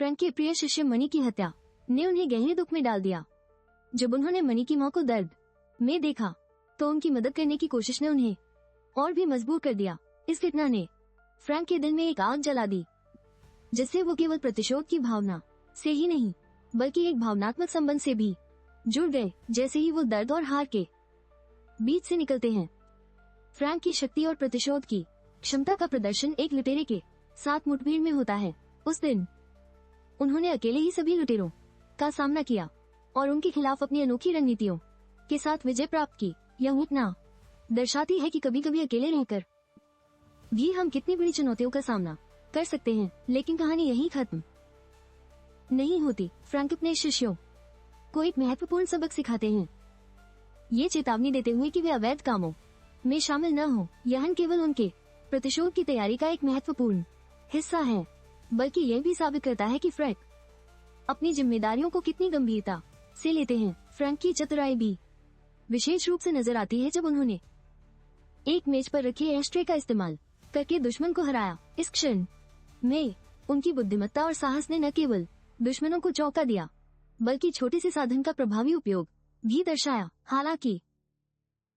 Frank के प्रिय शिष्य मनी की हत्या ने उन्हें गहरे दुख में डाल दिया। जब उन्होंने मनी की मां को दर्द में देखा तो उनकी मदद करने की कोशिश ने उन्हें और भी मजबूर कर दिया। इस घटना ने फ्रैंक के दिल में एक आग जला दी, जिससे वो केवल प्रतिशोध की भावना से ही नहीं बल्कि एक भावनात्मक संबंध से भी जुड़ गए। जैसे ही वो दर्द और हार के बीच से निकलते हैं, फ्रैंक की शक्ति और प्रतिशोध की क्षमता का प्रदर्शन एक लुटेरे के साथ मुठभेड़ में होता है। उस दिन उन्होंने अकेले ही सभी लुटेरों का सामना किया और उनके खिलाफ अपनी अनोखी रणनीतियों के साथ विजय प्राप्त की। यह घटना दर्शाती है कि कभी कभी अकेले रहकर भी हम कितनी बड़ी चुनौतियों का सामना कर सकते हैं। लेकिन कहानी यहीं खत्म नहीं होती। फ्रैंक अपने शिष्यों को एक महत्वपूर्ण सबक सिखाते हैं, ये चेतावनी देते हुए कि वे अवैध कामों में शामिल न हो। यह केवल उनके प्रतिशोध की तैयारी का एक महत्वपूर्ण हिस्सा है, बल्कि यह भी साबित करता है कि फ्रैंक अपनी जिम्मेदारियों को कितनी गंभीरता से लेते हैं। फ्रैंक की चतुराई भी विशेष रूप से नजर आती है जब उन्होंने एक मेज पर रखे एस्ट्रे का इस्तेमाल करके दुश्मन को हराया। इस क्षण में उनकी बुद्धिमत्ता और साहस ने न केवल दुश्मनों को चौंका दिया बल्कि छोटे से साधन का प्रभावी उपयोग भी दर्शाया। हालांकि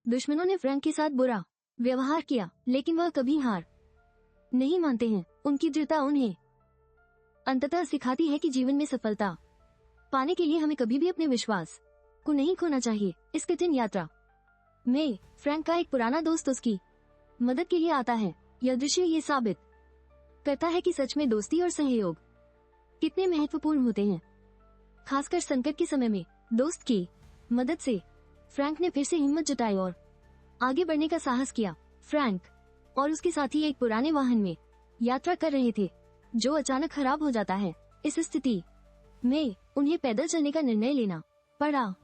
दुश्मनों ने फ्रैंक के साथ बुरा व्यवहार किया, लेकिन वह कभी हार नहीं मानते हैं। उनकी दृढ़ता उन्हें अंततः सिखाती है कि जीवन में सफलता पाने के लिए हमें कभी भी अपने विश्वास को नहीं खोना चाहिए। इस कठिन यात्रा में फ्रैंक का एक पुराना दोस्त उसकी मदद के लिए आता है। यह दृश्य ये साबित करता है कि सच में दोस्ती और सहयोग कितने महत्वपूर्ण होते हैं। खासकर संकट के समय में दोस्त की मदद से फ्रैंक ने फिर से हिम्मत जुटाई और आगे बढ़ने का साहस किया। फ्रैंक और उसके साथी एक पुराने वाहन में यात्रा कर रहे थे जो अचानक खराब हो जाता है। इस स्थिति में उन्हें पैदल चलने का निर्णय लेना पड़ा,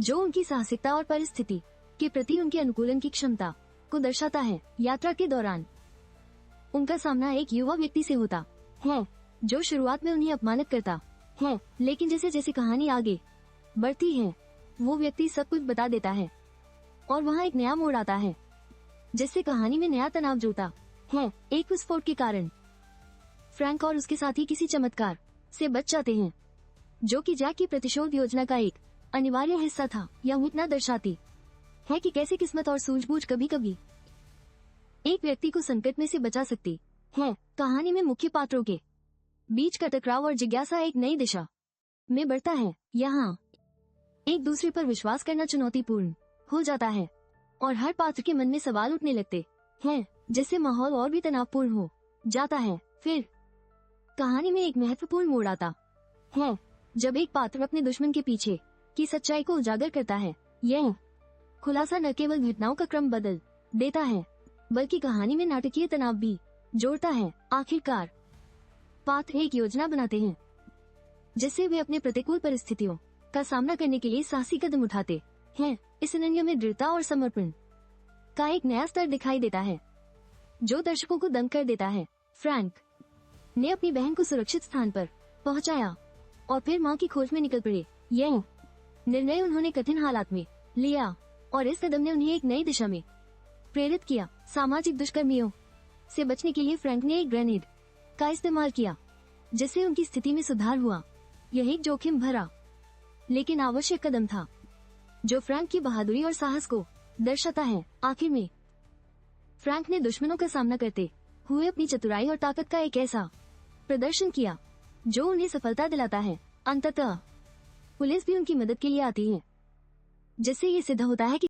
जो उनकी साहसिकता और परिस्थिति के प्रति उनके अनुकूलन की क्षमता को दर्शाता है। यात्रा के दौरान उनका सामना एक युवा व्यक्ति से होता है जो शुरुआत में उन्हें अपमानित करता है, लेकिन जैसे जैसे कहानी आगे बढ़ती है वो व्यक्ति सब कुछ बता देता है और वहाँ एक नया मोड़ आता है जिससे कहानी में नया तनाव जुड़ता है। एक विस्फोट के कारण फ्रैंक और उसके साथी किसी चमत्कार से बच जाते हैं जो कि जैक की प्रतिशोध योजना का एक अनिवार्य हिस्सा था। यह घटना दर्शाती है कि कैसे किस्मत और सूझबूझ कभी कभी एक व्यक्ति को संकट में से बचा सकती है। कहानी में मुख्य पात्रों के बीच का टकराव और जिज्ञासा एक नई दिशा में बढ़ता है। यहाँ एक दूसरे पर विश्वास करना चुनौतीपूर्ण हो जाता है और हर पात्र के मन में सवाल उठने लगते हैं, जिससे माहौल और भी तनावपूर्ण हो जाता है। फिर कहानी में एक महत्वपूर्ण मोड़ आता है जब एक पात्र अपने दुश्मन के पीछे की सच्चाई को उजागर करता है। यह खुलासा न केवल घटनाओं का क्रम बदल देता है बल्कि कहानी में नाटकीय तनाव भी जोड़ता है। आखिरकार पात्र एक योजना बनाते हैं जिससे वे अपने प्रतिकूल परिस्थितियों का सामना करने के लिए साहसी कदम उठाते हैं। इस सिनेरियो में दृढ़ता और समर्पण का एक नया स्तर दिखाई देता है जो दर्शकों को दंग कर देता है। फ्रैंक ने अपनी बहन को सुरक्षित स्थान पर पहुंचाया और फिर मां की खोज में निकल पड़े। यह निर्णय उन्होंने कठिन हालात में लिया और इस कदम ने उन्हें एक नई दिशा में प्रेरित किया। सामाजिक दुष्कर्मियों से बचने के लिए फ्रैंक ने एक ग्रेनेड का इस्तेमाल किया जिससे उनकी स्थिति में सुधार हुआ। यह एक जोखिम भरा लेकिन आवश्यक कदम था जो फ्रैंक की बहादुरी और साहस को दर्शाता है। आखिर में फ्रैंक ने दुश्मनों का सामना करते हुए अपनी चतुराई और ताकत का एक ऐसा प्रदर्शन किया जो उन्हें सफलता दिलाता है। अंततः पुलिस भी उनकी मदद के लिए आती है जिससे ये सिद्ध होता है कि